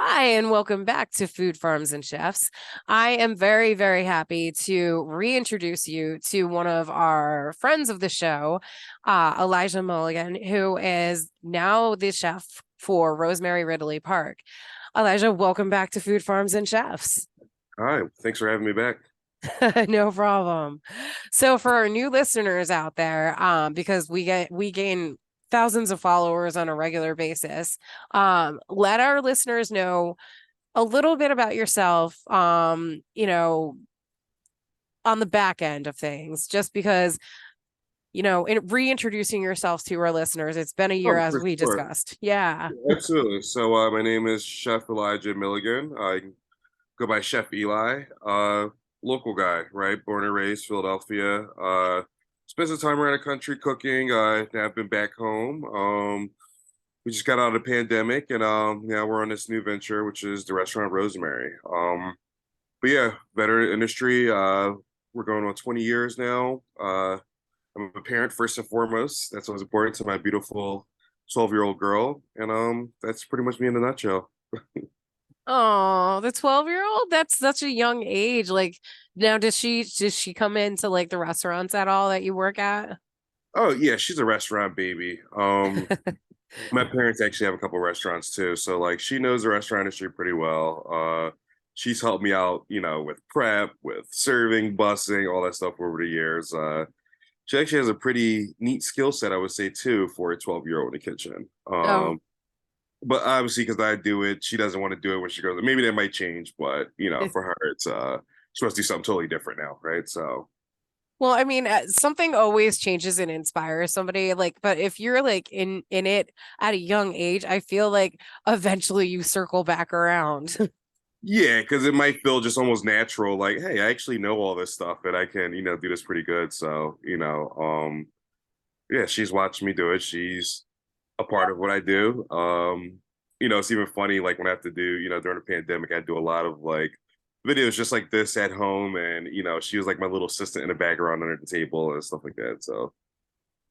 Hi, and welcome back to Food Farms and Chefs. I am very, very happy to reintroduce you to one of our friends of the show, Elijah Milligan, who is now the chef for Rosemary Ridley Park. Elijah, welcome back to Food Farms and Chefs. Hi, thanks for having me back. No problem. So for our new listeners out there, because we gain thousands of followers on a regular basis, let our listeners know a little bit about yourself, on the back end of things, just because, in reintroducing yourself to our listeners, it's been a year Oh, as for we sure. discussed. Yeah. Absolutely. My name is Chef Elijah Milligan. I go by Chef Eli. Local guy, right? Born and raised Philadelphia. Spent some time around the country cooking. Now I've been back home. We just got out of the pandemic, and now we're on this new venture, which is the restaurant Rosemary. But yeah, veteran industry. We're going on 20 years now. I'm a parent first and foremost. That's what's important to my beautiful 12-year-old girl. And that's pretty much me in a nutshell. Oh, the 12-year-old? That's such a young age. Like now does she come into like the restaurants at all that you work at? Oh yeah, she's a restaurant baby. My parents actually have a couple restaurants too. So like she knows the restaurant industry pretty well. She's helped me out, with prep, with serving, busing, all that stuff over the years. She actually has a pretty neat skill set, I would say, too, for a 12-year-old in the kitchen. Oh, But obviously, because I do it, she doesn't want to do it when she goes. Maybe that might change, but for her, it's she wants to do something totally different now, right? So well, I mean, something always changes and inspires somebody. Like, but if you're like in it at a young age, I feel like eventually you circle back around. yeah, because it might feel just almost natural, like, hey, I actually know all this stuff and I can, do this pretty good. So yeah, she's watched me do it. She's a part of what I do. It's even funny, like when I have to do, during the pandemic, I do a lot of like videos just like this at home, and she was like my little assistant in the background under the table and stuff like that. So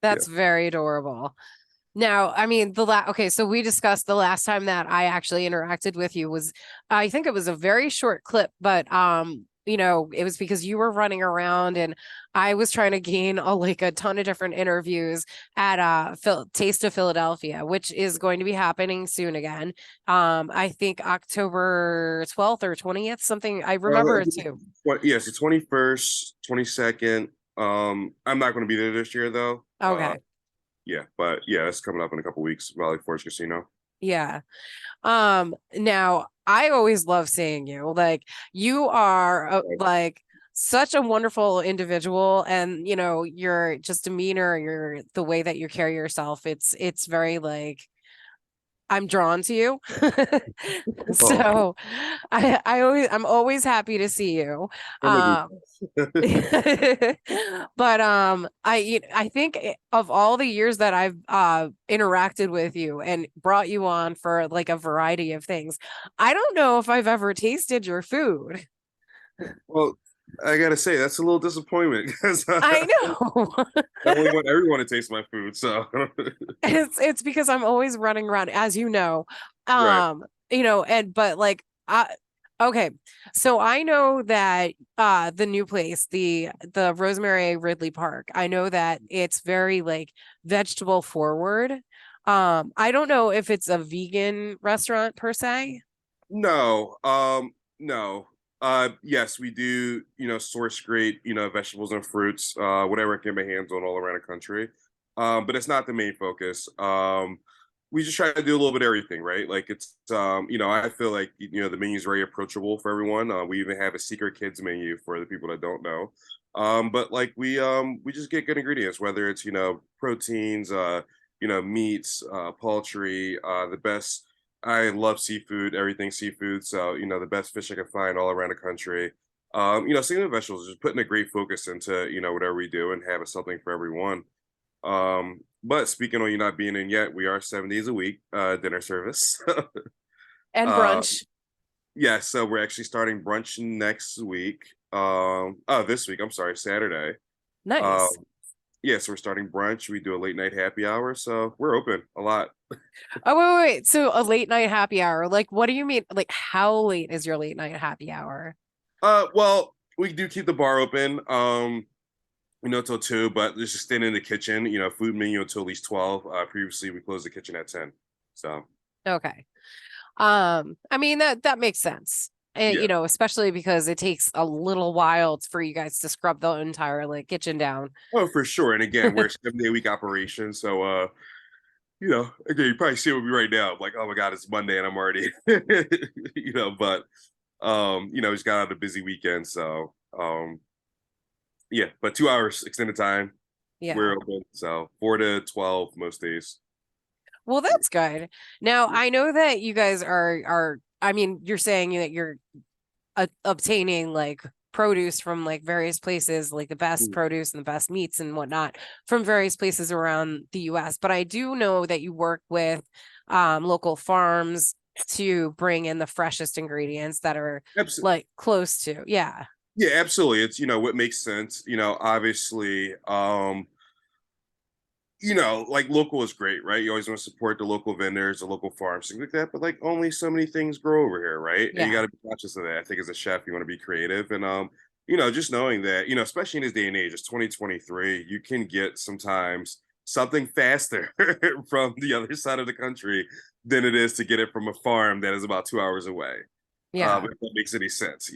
yeah. That's very adorable. Now, I mean, okay, so we discussed the last time that I actually interacted with you was, I think it was a very short clip, but it was because you were running around and I was trying to gain a ton of different interviews at Taste of Philadelphia, which is going to be happening soon again. I think October 12th or 20th, something I remember it too. Yes, the 21st, 22nd. I'm not going to be there this year though. Okay. Yeah, but yeah, it's coming up in a couple weeks. Valley Forge Casino. Yeah. Now I always love seeing you. Like you are like such a wonderful individual and your just demeanor, your the way that you carry yourself. It's very like I'm drawn to you. Oh, So I'm always happy to see you. I'm gonna Um do. but I think of all the years that I've interacted with you and brought you on for like a variety of things, I don't know if I've ever tasted your food. Well, I gotta say that's a little disappointment because I know. I only want everyone to taste my food. So It's because I'm always running around, as you know. right. And but like okay. So I know that the new place, the Rosemary Ridley Park, I know that it's very like vegetable forward. I don't know if it's a vegan restaurant per se. No, no. Yes, we do, source great, vegetables and fruits, whatever I can get my hands on all around the country. But it's not the main focus. We just try to do a little bit of everything, right? Like it's, I feel like, the menu is very approachable for everyone. We even have a secret kids menu for the people that don't know. But like we just get good ingredients, whether it's, proteins, meats, poultry, the best. I love seafood, everything seafood. So, the best fish I can find all around the country. Same with vegetables, just putting a great focus into, whatever we do and having something for everyone. But speaking on you not being in yet, we are 7 days a week, dinner service. And uh, brunch. yeah, so we're actually starting brunch next week. This week, I'm sorry, Saturday. Um, Nice. yeah, so we're starting brunch. We do a late night happy hour, so we're open a lot. Oh, wait. So a late night happy hour. Like, what do you mean? Like, how late is your late night happy hour? Well, we do keep the bar open, till 2, but there's just staying in the kitchen, food menu until at least 12. Previously we closed the kitchen at 10. So Okay. I mean that makes sense. yeah. Especially because it takes a little while for you guys to scrub the entire like kitchen down. Oh, for sure. And again, we're a 7-day week operation. So again, you probably see it with me right now. I'm like, oh my God, it's Monday and I'm already but just got out a busy weekend. So yeah, but 2 hours extended time. Yeah. We're open. So 4 to 12 most days. Well, that's good. Now, I know that you guys are I mean, you're saying that you're obtaining like produce from like various places, like the best Mm. produce and the best meats and whatnot from various places around the US. But I do know that you work with local farms to bring in the freshest ingredients that are Absolutely. like close to. Yeah. Yeah, absolutely. It's what makes sense. Obviously, like local is great, right? You always want to support the local vendors, the local farms, things like that. But like only so many things grow over here, right? And you Yeah. got to be conscious of that. I think as a chef, you want to be creative, and just knowing that, especially in this day and age, it's 2023, you can get sometimes something faster from the other side of the country than it is to get it from a farm that is about 2 hours away. Yeah. If that makes any sense.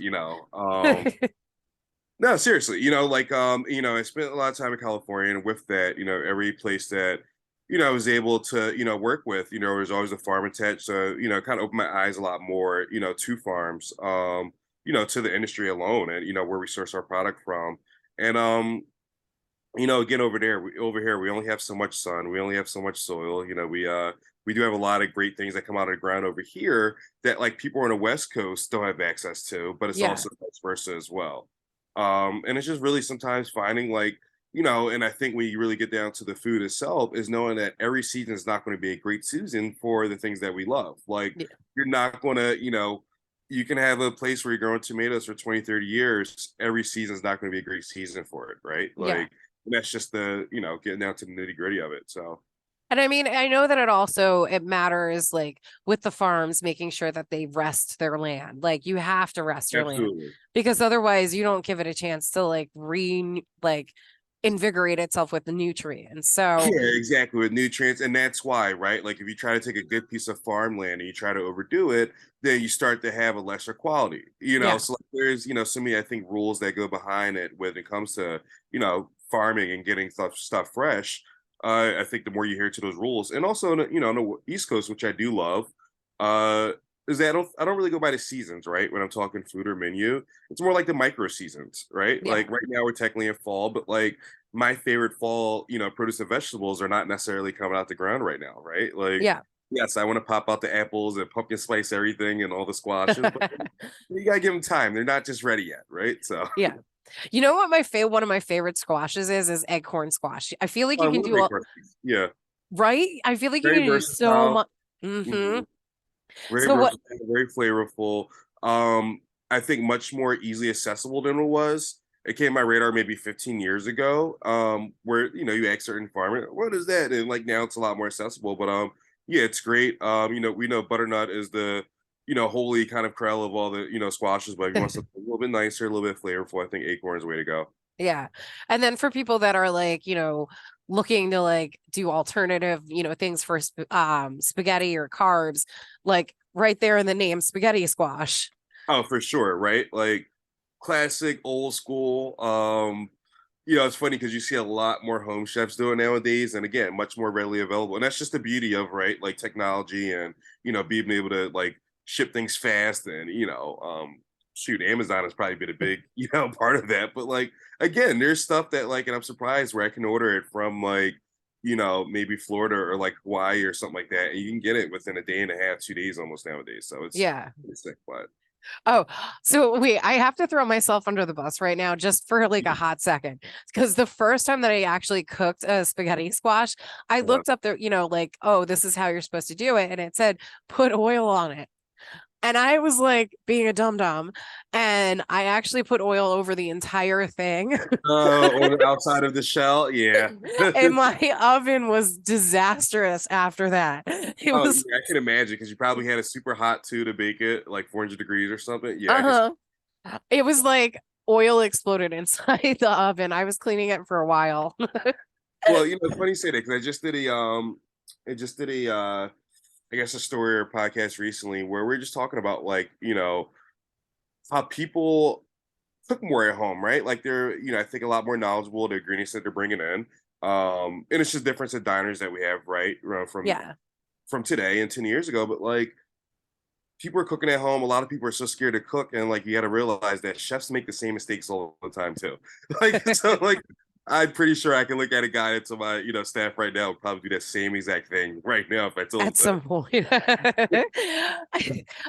No, seriously, I spent a lot of time in California, and with that, every place that, I was able to, work with, there was always a farm attached. So, kind of opened my eyes a lot more, to farms, to the industry alone and, where we source our product from. And, again, over here, we only have so much sun, we only have so much soil, we do have a lot of great things that come out of the ground over here that like people on the West Coast don't have access to, but it's Yeah. also vice versa as well. And it's just really sometimes finding like, and I think when you really get down to the food itself, is knowing that every season is not going to be a great season for the things that we love. Like Yeah. you're not going to, you can have a place where you're growing tomatoes for 20, 30 years. Every season is not going to be a great season for it, right? Yeah. Like that's just the, getting down to the nitty gritty of it. So And I mean, I know that it matters like with the farms, making sure that they rest their land. Like you have to rest your land absolutely. because otherwise you don't give it a chance to like invigorate itself with the nutrients. So Yeah, exactly, with nutrients. And that's why, right? Like if you try to take a good piece of farmland and you try to overdo it, then you start to have a lesser quality. yeah, So like there's, so many, I think, rules that go behind it when it comes to, farming and getting stuff fresh. I think the more you hear to those rules, and also on the East Coast, which I do love, uh, is that I don't really go by the seasons, right? When I'm talking food or menu, it's more like the micro seasons, right? yeah, Like right now we're technically in fall, but like my favorite fall, produce and vegetables are not necessarily coming out the ground right now, right? Like, yeah. yes, I want to pop out the apples and pumpkin spice everything and all the squashes, but you gotta give them time. They're not just ready yet, right? So Yeah. You know what one of my favorite squashes is eggcorn squash. I feel like I you can love do baked recipes. Yeah, right. I feel like you very can do so versatile. much. Hmm. Mhm. Very So what? versatile, very flavorful. I think much more easily accessible than it was. It came to my radar maybe 15 years ago. Where you ask certain farmer, what is that? And like now it's a lot more accessible. But yeah, it's great. We know butternut is the holy kind of corral of all the squashes, but if you want something a little bit nicer, a little bit flavorful, I think acorn is the way to go. Yeah. And then for people that are like, looking to like do alternative, things for spaghetti or carbs, like right there in the name, spaghetti squash. Oh, for sure, right? Like classic old school. It's funny because you see a lot more home chefs do it nowadays, and again, much more readily available. And that's just the beauty of right, like technology and being able to like ship things fast and shoot, Amazon has probably been a big part of that. But like again, there's stuff that like, and I'm surprised where I can order it from like maybe Florida or like Hawaii or something like that, and you can get it within a day and a half, 2 days almost nowadays. So Yeah. it's sick, but. Oh, so wait, I have to throw myself under the bus right now just for like a hot second. Because the first time that I actually cooked a spaghetti squash, I uh, looked up there, like, oh, this is how you're supposed to do it. And it said, put oil on it. And I was like being a dum dum, and I actually put oil over the entire thing. On the outside of the shell, yeah. And my oven was disastrous after that. It Oh, was, yeah, I can imagine because you probably had a super hot too to bake it, like 400 degrees or something. Yeah, I guess. uh-huh. It was like oil exploded inside the oven. I was cleaning it for a while. Well, it's funny you say that because I just did a, I guess a story or podcast recently where we are just talking about like, how people cook more at home, right? Like they're, I think a lot more knowledgeable the ingredients that they're bringing in. And it's just different to diners that we have, right? Yeah. From today and 10 years ago, but like people are cooking at home. A lot of people are so scared to cook, and like you got to realize that chefs make the same mistakes all the time too. Like I'm pretty sure I can look at a guy to my staff right now and probably do that same exact thing right now if I At told them. some point.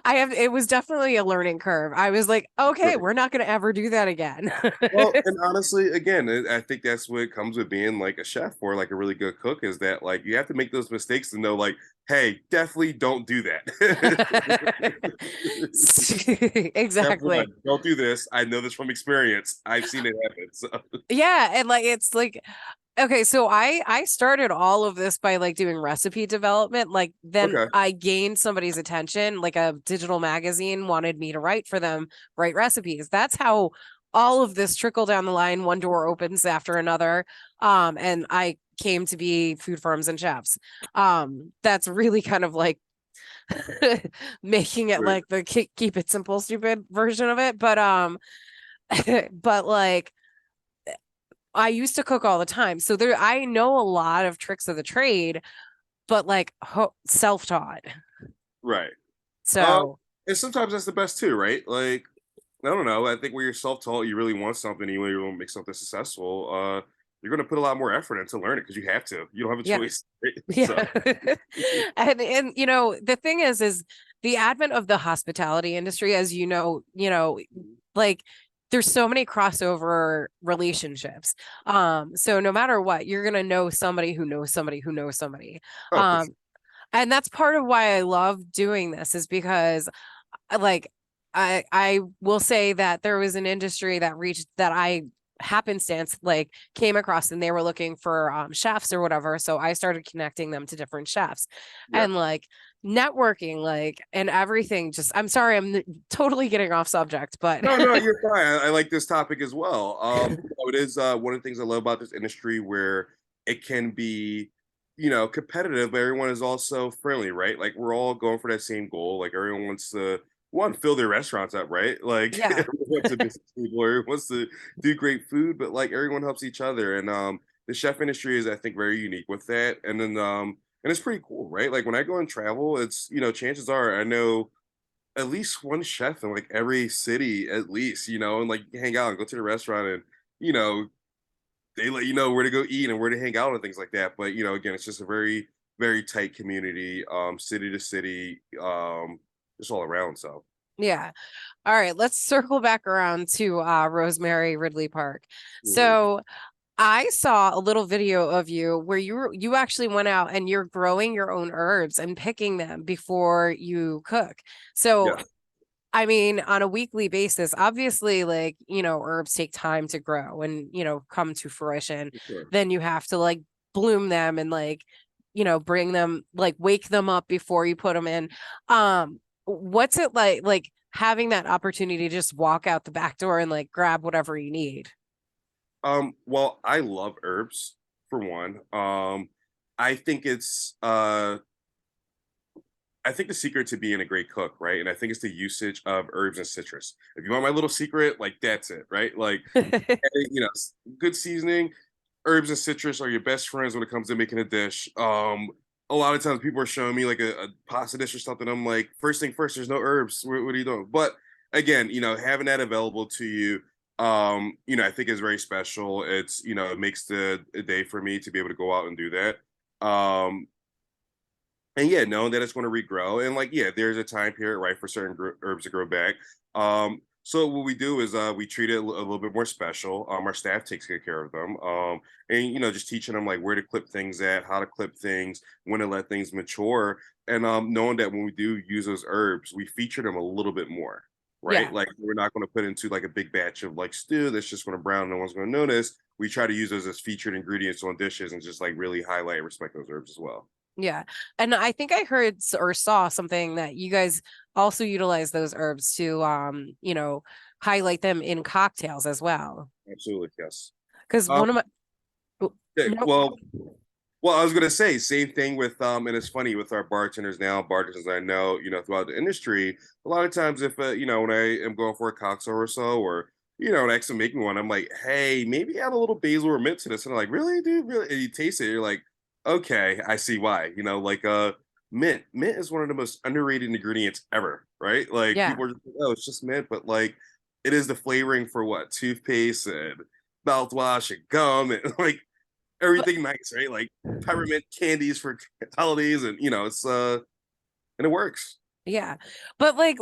I have, it was definitely a learning curve. I was like, okay, Right. we're not going to ever do that again. Well, and honestly, again, I think that's what comes with being like a chef or like a really good cook is that like you have to make those mistakes to know like, hey, definitely don't do that. Definitely not. Exactly. Don't do this. I know this from experience. I've seen it happen. So Yeah, and like it's like okay, so I started all of this by like doing recipe development. Like then okay. I gained somebody's attention, like a digital magazine wanted me to write for them, write recipes. That's how all of this trickled down the line. One door opens after another. And I came to be Food Firms and Chefs. That's really kind of like making it Right. like the keep it simple, stupid version of it. But but like I used to cook all the time. So there I know a lot of tricks of the trade, but like self-taught. Right. Um, So and sometimes that's the best too, right? Like, I don't know. I think when you're self-taught, you really want something, you really want to make something successful. You're going to put a lot more effort into learn it because you have to. You don't have a yeah. choice. Right? Yeah. So, And the thing is the advent of the hospitality industry, as like there's so many crossover relationships. So no matter what, you're gonna know somebody who knows somebody who knows somebody. oh, for sure. Um, and that's part of why I love doing this is because like I will say that there was an industry that reached that I happenstance like came across and they were looking for chefs or whatever, so I started connecting them to different chefs Yeah. and like networking like and everything. Just I'm sorry, I'm totally getting off subject, but No, no, you're fine. I like this topic as well. It is one of the things I love about this industry where it can be, competitive, but everyone is also friendly, right? Like we're all going for that same goal. Like everyone wants to one fill their restaurants up, right? Like yeah. everyone wants a business people, everyone wants to do great food, but like everyone helps each other. And the chef industry is, I think, very unique with that. And then and it's pretty cool, right? Like when I go and travel, it's chances are I know at least one chef in like every city at least, and like you hang out and go to the restaurant and you know they let you know where to go eat and where to hang out and things like that. But again, it's just a very very tight community, city to city, just all around. So Yeah. All right, let's circle back around to Rosemary Ridley Park. mhm. So I saw a little video of you where you actually went out and you're growing your own herbs and picking them before you cook. So Yes, I mean, on a weekly basis, obviously, like, herbs take time to grow and, come to fruition. for sure. Then you have to like bloom them and like, bring them, like wake them up before you put them in. What's it like having that opportunity to just walk out the back door and like grab whatever you need? Well, I love herbs for one. I think it's I think the secret to being a great cook, right? And I think it's the usage of herbs and citrus. If you want my little secret, like that's it, right? Like good seasoning, herbs and citrus are your best friends when it comes to making a dish. A lot of times people are showing me like a pasta dish or something. I'm like, first thing first, there's no herbs. What are you doing? But again, having that available to you, I think is very special. It's, it makes the a day for me to be able to go out and do that. And yeah, knowing that it's going to regrow, and like yeah, there's a time period right for certain herbs to grow back. So what we do is we treat it a little bit more special. Our staff takes good care of them, and just teaching them like where to clip things at, how to clip things, when to let things mature, and knowing that when we do use those herbs, we feature them a little bit more, right? Yeah. Like we're not going to put into like a big batch of like stew that's just going to brown, no one's going to notice. We try to use those as featured ingredients on dishes and just like really highlight and respect those herbs as well. Yeah. And I think I heard or saw something that you guys also utilize those herbs to highlight them in cocktails as well. Absolutely, yes. Because Um, one of my yeah, no, well, I was gonna say same thing with and it's funny with our bartenders now, bartenders I know, throughout the industry. A lot of times, if when I am going for a cocktail or so, or when I actually making one, I'm like, hey, maybe add a little basil or mint to this, and they're like, really, dude, really? And you taste it, you're like, okay, I see why. Mint is one of the most underrated ingredients ever, right? Like yeah. people are just like, oh, it's just mint, but like it is the flavoring for what toothpaste and mouthwash and gum and like But everything nice, right? Like peppermint candies for holidays, and it's and it works. yeah. But like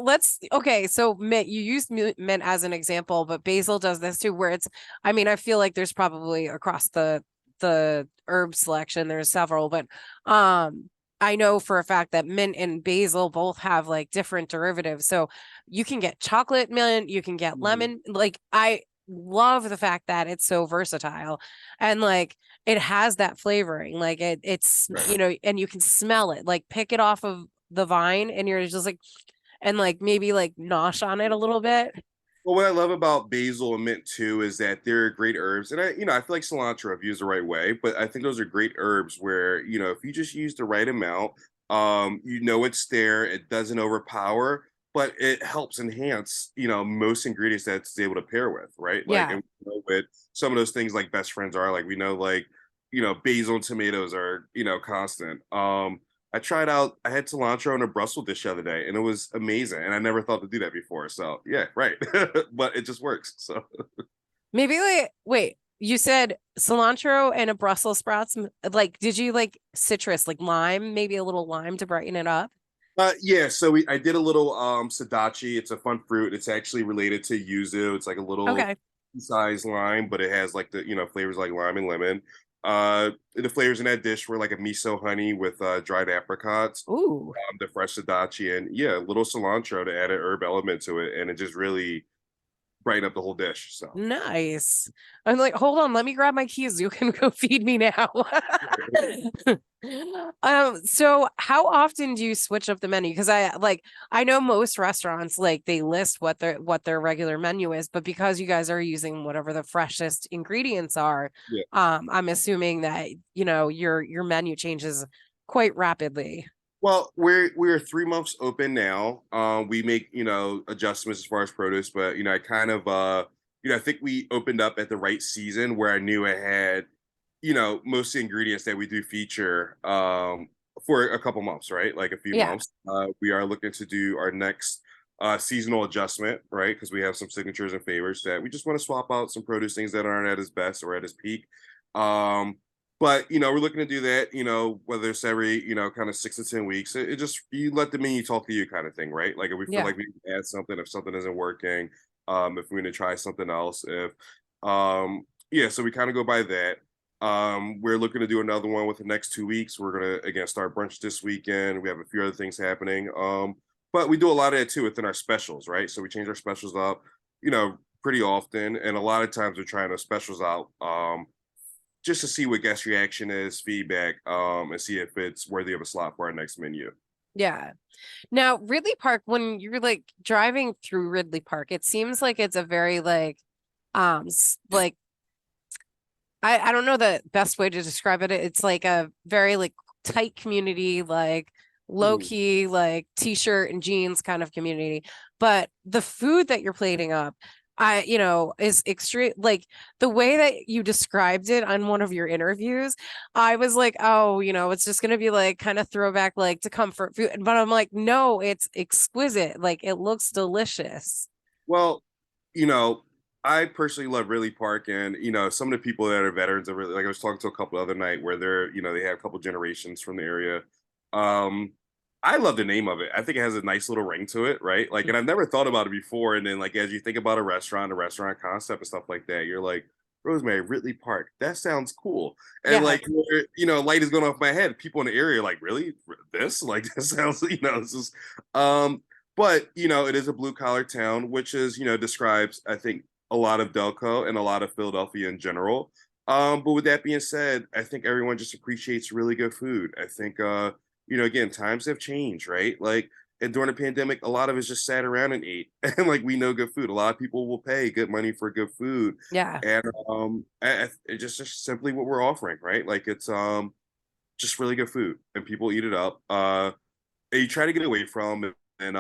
okay, so mint, you used mint as an example, but basil does this too, where I mean, I feel like there's probably across the herb selection, there's several, but I know for a fact that mint and basil both have like different derivatives. So you can get chocolate mint, you can get Mhm. lemon. Like I love the fact that it's so versatile and like it has that flavoring. Like it's Right. and you can smell it. Like pick it off of the vine and you're just like and like maybe like nosh on it a little bit. Well, what I love about basil and mint too is that they're great herbs, and I feel like cilantro if used the right way, but I think those are great herbs where if you just use the right amount, it's there, it doesn't overpower, but it helps enhance most ingredients that it's able to pair with, right? Like, Yeah. and with some of those things like best friends are like we know like basil and tomatoes are constant. I had cilantro in a Brussels dish the other day and it was amazing. And I never thought to do that before. So yeah, right. But it just works. So Maybe like wait, you said cilantro and a Brussels sprouts. Like, did you like citrus, like lime, maybe a little lime to brighten it up? yeah, so I did a little sadachi. It's a fun fruit. It's actually related to yuzu. It's like a little Okay. size lime, but it has like the flavors like lime and lemon. The flavors in that dish were like a miso honey with dried apricots, Ooh. the fresh sadachi, and yeah, a little cilantro to add an herb element to it, and it just really brighten up the whole dish. So Nice. I'm like, hold on, let me grab my keys. You can go feed me now. So how often do you switch up the menu? Because I know most restaurants like they list what their regular menu is, but because you guys are using whatever the freshest ingredients are, yeah. I'm assuming that your menu changes quite rapidly. Well, we're 3 months open now. We make adjustments as far as produce, but I kind of I think we opened up at the right season where I knew I had most of the ingredients that we do feature for a couple months, right? Like a few Yeah. months. We are looking to do our next seasonal adjustment, right? Because we have some signatures and favors that we just want to swap out some produce things that aren't at its best or at its peak. Um, but we're looking to do that. Whether it's every kind of 6 to 10 weeks. It just you let the menu talk to you, kind of thing, right? Like if we feel Yeah. like we can add something, if something isn't working, if we're going to try something else, if yeah, so we kind of go by that. We're looking to do another one with the next 2 weeks. We're gonna again start brunch this weekend. We have a few other things happening. But we do a lot of that too within our specials, right? So we change our specials up, pretty often, and a lot of times we're trying our specials out, just to see what guest reaction is, feedback, and see if it's worthy of a slot for our next menu. Yeah. Now, Ridley Park, when you're like driving through Ridley Park, it seems like it's a very like like I don't know the best way to describe it. It's like a very like tight community, like low Mhm. key, like t-shirt and jeans kind of community. But the food that you're plating up, is extreme. Like the way that you described it on one of your interviews, I was like, oh, it's just gonna be like kind of throwback like to comfort food. But I'm like, no, it's exquisite. Like it looks delicious. Well, you know, I personally love Ridley Park, and some of the people that are veterans are really like I was talking to a couple the other night where they have a couple generations from the area. Um, I love the name of it. I think it has a nice little ring to it, right? Like, and I've never thought about it before. And then, like, as you think about a restaurant concept and stuff like that, you're like, Rosemary Ridley Park. That sounds cool. And Yeah. like, light is going off my head. People in the area are like, really, this? Like, that sounds, this is. But it is a blue collar town, which is, describes, I think, a lot of Delco and a lot of Philadelphia in general. But with that being said, I think everyone just appreciates really good food. I think again, times have changed, right? Like, and during the pandemic, a lot of us just sat around and ate, and like we know good food. A lot of people will pay good money for good food, Yeah. and it's just simply what we're offering, right? Like it's just really good food, and people eat it up. And you try to get away from it, and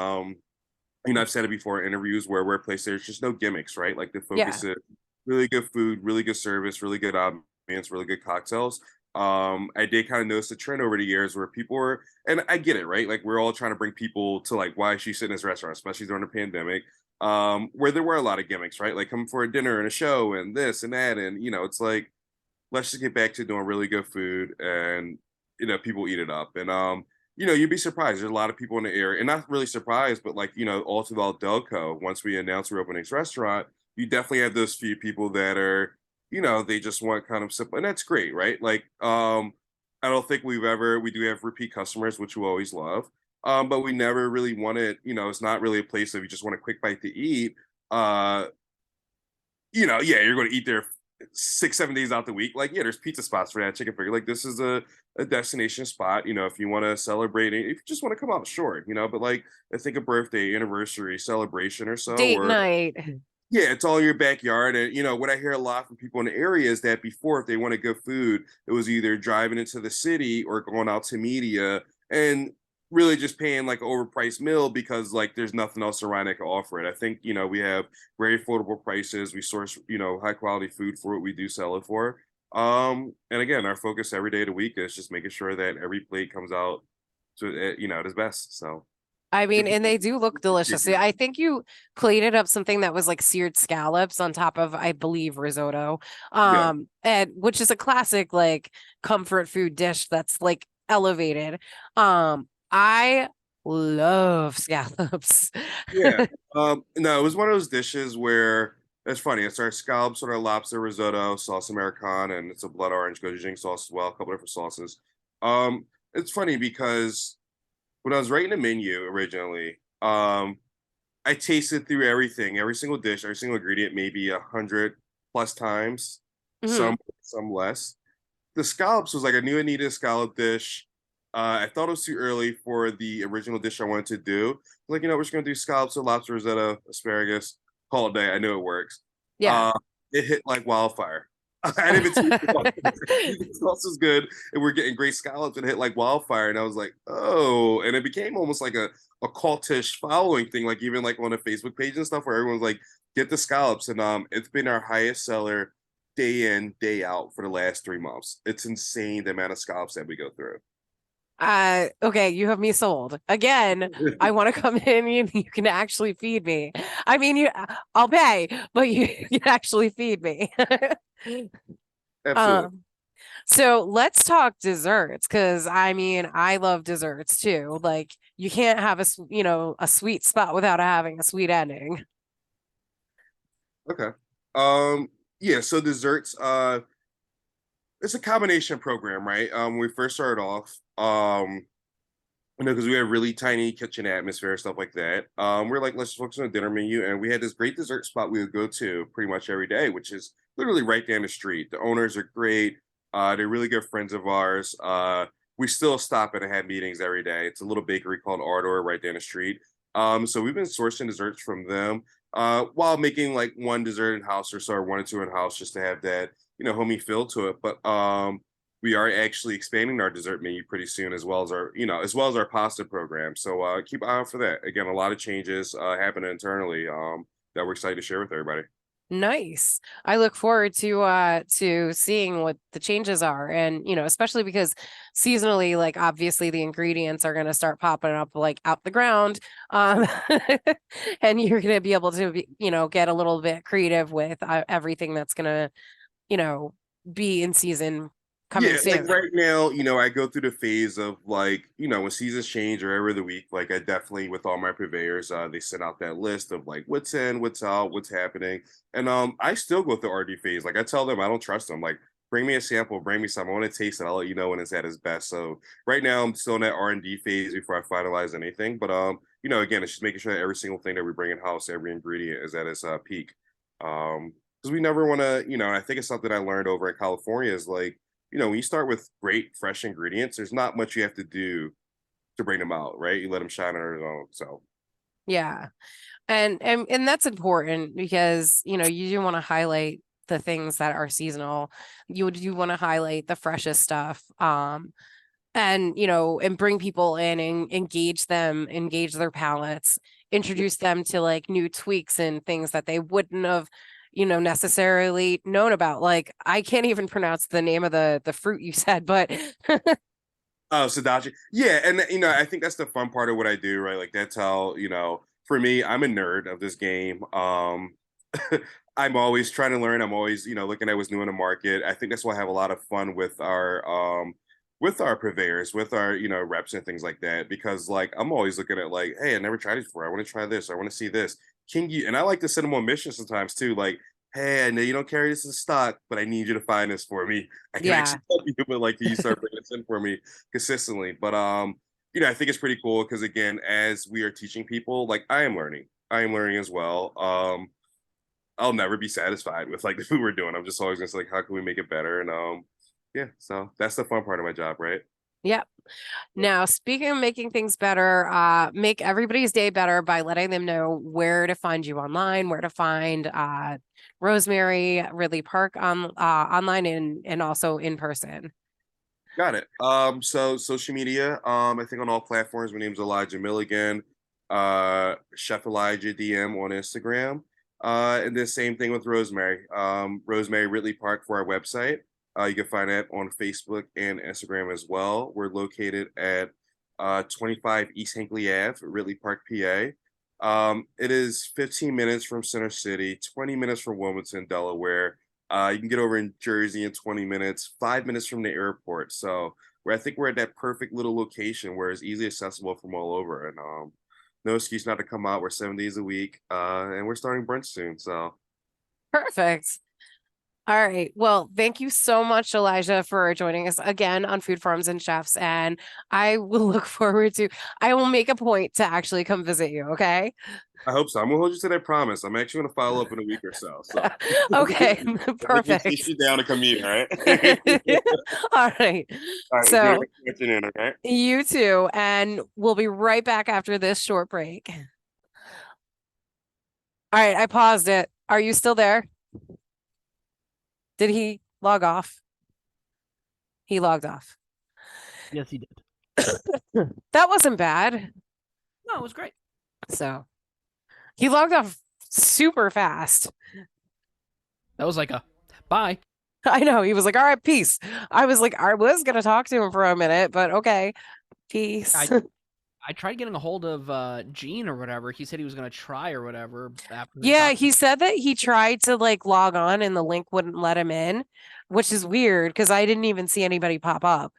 I've said it before in interviews where we're a place there's just no gimmicks, right? Like the Yeah. focus is really good food, really good service, really good ambience, really good cocktails. I did kind of notice a trend over the years where people were, and I get it, right? Like we're all trying to bring people to like why she sit in this restaurant, especially during the pandemic, where there were a lot of gimmicks, right? Like come for a dinner and a show and this and that, and it's like let's just get back to doing really good food and people eat it up and you'd be surprised. There's a lot of people in the area, and not really surprised, but like all throughout Delco, once we announced we're opening this restaurant, you definitely have those few people that are, they just want kind of simple, and that's great, right? Like, I don't think we do have repeat customers, which we always love, but we never really wanted, it's not really a place that you just want a quick bite to eat. Uh, yeah, you're going to eat there 6, 7 days out the week. Like, yeah, there's pizza spots for that chicken finger. Like, this is a destination spot. If you want to celebrate it, if you just want to come out, sure. But like, I think a birthday, anniversary, celebration or so, Date or night. yeah, it's all in your backyard. And what I hear a lot from people in the area is that before, if they wanted good food, it was either driving into the city or going out to media and really just paying like an overpriced meal because like there's nothing else around that can offer it. I think, we have very affordable prices. We source, high quality food for what we do sell it for. And again, our focus every day of the week is just making sure that every plate comes out to at its best. So I mean, and they do look delicious. I think you plated up something that was like seared scallops on top of, I believe, risotto. yeah. And which is a classic like comfort food dish that's like elevated. I love scallops. Yeah. No, it was one of those dishes where it's funny. It's our scallops or our lobster risotto, sauce Americana, and it's a blood orange gochujang sauce as well, a couple different sauces. It's funny because when I was writing the menu originally, I tasted through everything, every single dish, every single ingredient, maybe 100+ times, Mhm. some less. The scallops was like I knew I needed a scallop dish. I thought it was too early for the original dish I wanted to do. Like, we're just gonna do scallops or lobster risotto, asparagus, call it day. I know it works. Yeah. Uh, it hit like wildfire. I didn't even taste the sauce. The sauce was good, and we're getting great scallops, and it hit like wildfire. And I was like, oh, and it became almost like a cultish following thing, like even like on the Facebook page and stuff, where everyone's like, get the scallops, and it's been our highest seller day in, day out for the last 3 months. It's insane the amount of scallops that we go through. Okay, you have me sold. Again, I want to come in and you can actually feed me. I mean, I'll pay, but you can actually feed me. Absolutely. Um, so let's talk desserts because I mean, I love desserts too. Like you can't have a sweet spot without having a sweet ending. Okay. Um, yeah, so desserts, it's a combination program, right? When we first started off, because we had really tiny kitchen atmosphere, stuff like that. We're like, let's focus on the dinner menu. And we had this great dessert spot we would go to pretty much every day, which is literally right down the street. The owners are great. They're really good friends of ours. We still stop and have meetings every day. It's a little bakery called Ardor right down the street. So we've been sourcing desserts from them while making like one dessert in house or so, or one or two in house just to have that, homey feel to it. But we are actually expanding our dessert menu pretty soon, as well as our pasta program. So keep an eye out for that. Again, a lot of changes happening internally that we're excited to share with everybody. Nice. I look forward to seeing what the changes are and especially because seasonally like obviously the ingredients are going to start popping up like out the ground um and you're going to be able to get a little bit creative with everything that's going to you know be in season coming Yeah, like soon. right now, I go through the phase of like, when seasons change or every other week, like I definitely with all my purveyors, they send out that list of like what's in, what's out, what's happening. And I still go through RD phase. Like I tell them I don't trust them. Like bring me a sample, bring me some. I want to taste it. I'll let you know when it's at its best. So right now I'm still in that R&D phase before I finalize anything. But again, it's just making sure that every single thing that we bring in house, every ingredient is at its peak. Because we never want to, I think it's something I learned over in California is like, when you start with great fresh ingredients, there's not much you have to do to bring them out, right? You let them shine on their own. So Yeah. And that's important because, you do want to highlight the things that are seasonal. You do want to highlight the freshest stuff. And bring people in and engage them, engage their palates, introduce them to like new tweaks and things that they wouldn't have necessarily known about. Like I can't even pronounce the name of the fruit you said, but oh, Sadachi. Yeah, and I think that's the fun part of what I do, right? Like that's how, for me, I'm a nerd of this game. I'm always trying to learn. I'm always, looking at what's new in the market. I think that's why I have a lot of fun with our purveyors, with our, reps and things like that. Because like I'm always looking at like, hey, I never tried it before. I want to try this. I want to see this. Can you and I like to send them on missions sometimes too, like, hey, I know you don't carry this in stock, but I need you to find this for me. I can yeah. actually help you, but like, can you start bringing this in for me consistently? But I think it's pretty cool because again, as we are teaching people, like I am learning. I am learning as well. I'll never be satisfied with like the food we're doing. I'm just always gonna say like, how can we make it better? And yeah, so that's the fun part of my job, right? Yep. Now, speaking of making things better, make everybody's day better by letting them know where to find you online, where to find Rosemary Ridley Park online and also in person. Got it. So social media, I think on all platforms, my name's Elijah Milligan, Chef Elijah DM on Instagram. And the same thing with Rosemary. Rosemary Ridley Park for our website. You can find that on Facebook and Instagram as well. We're located at 25 East Hinckley Ave, Ridley Park, PA. It is 15 minutes from Center City, 20 minutes from Wilmington, Delaware. You can get over in Jersey in 20 minutes, 5 minutes from the airport. So I think we're at that perfect little location where it's easily accessible from all over. And no excuse not to come out. We're 7 days a week, and we're starting brunch soon. So Perfect. All right. Well, thank you so much, Elijah, for joining us again on Food Farms and Chefs. And I will look forward to, I will make a point to actually come visit you. Okay. I hope so. I'm gonna hold you to that promise. I'm actually gonna follow up in a week or so. So Okay. I can chase Perfect. you down to come eat. All right. All right. All right. Enjoy So the afternoon. Okay. you too. And we'll be right back after this short break. All right. I paused it. Are you still there? Did he log off? He logged off. Yes, he did. That wasn't bad. No, it was great. So he logged off super fast. That was like a bye. I know. He was like, all right, peace. I was like, I was going to talk to him for a minute, but okay, peace. I tried getting a hold of Gene or whatever. He said he was going to try or whatever after they Yeah, talked. he said that he tried to like log on and the link wouldn't let him in, which is weird because I didn't even see anybody pop up.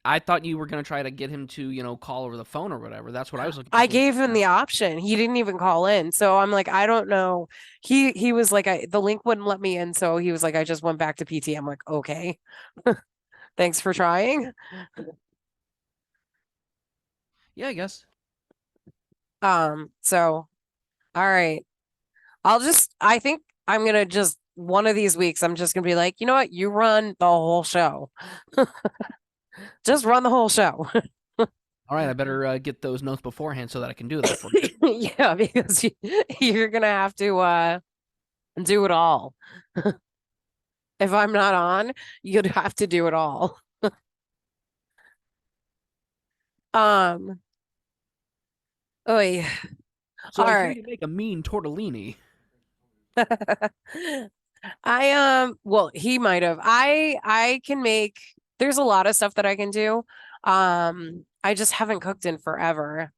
I thought you were going to try to get him to, call over the phone or whatever. That's what I was looking I for. gave him the option. He didn't even call in. So I'm like, I don't know. He was like, the link wouldn't let me in. So he was like, I just went back to PT. I'm like, okay. Thanks for trying. Yeah, I guess. So all right. I think I'm gonna just one of these weeks, I'm just gonna be like, you know what? You run the whole show. Just run the whole show. All right, I better get those notes beforehand so that I can do that for you. Yeah, because you're gonna have to do it all. If I'm not on, you'd have to do it all. Um, oh yeah. So All I hear right. you make a mean tortellini. Well, he might have. I can make there's a lot of stuff that I can do. I just haven't cooked in forever.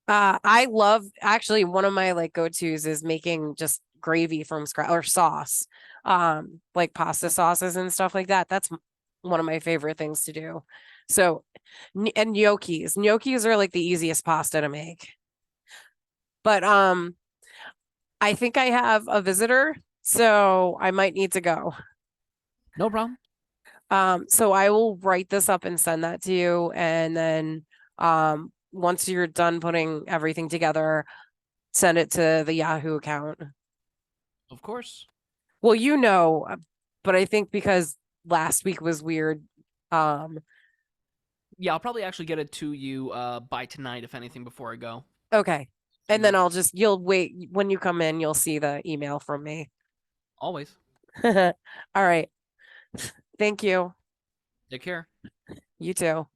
I love actually one of my like go-tos is making just gravy from scratch or sauce, like pasta sauces and stuff like that. That's one of my favorite things to do. So, and gnocchis. Gnocchis are like the easiest pasta to make. But I think I have a visitor, so I might need to go. No problem. So I will write this up and send that to you, and then once you're done putting everything together, send it to the Yahoo account. Of course. Well, but I think because last week was weird. Yeah, I'll probably actually get it to you by tonight, if anything, before I go. Okay. And then you'll wait when you come in, you'll see the email from me. Always. All right. Thank you. Take care. You too.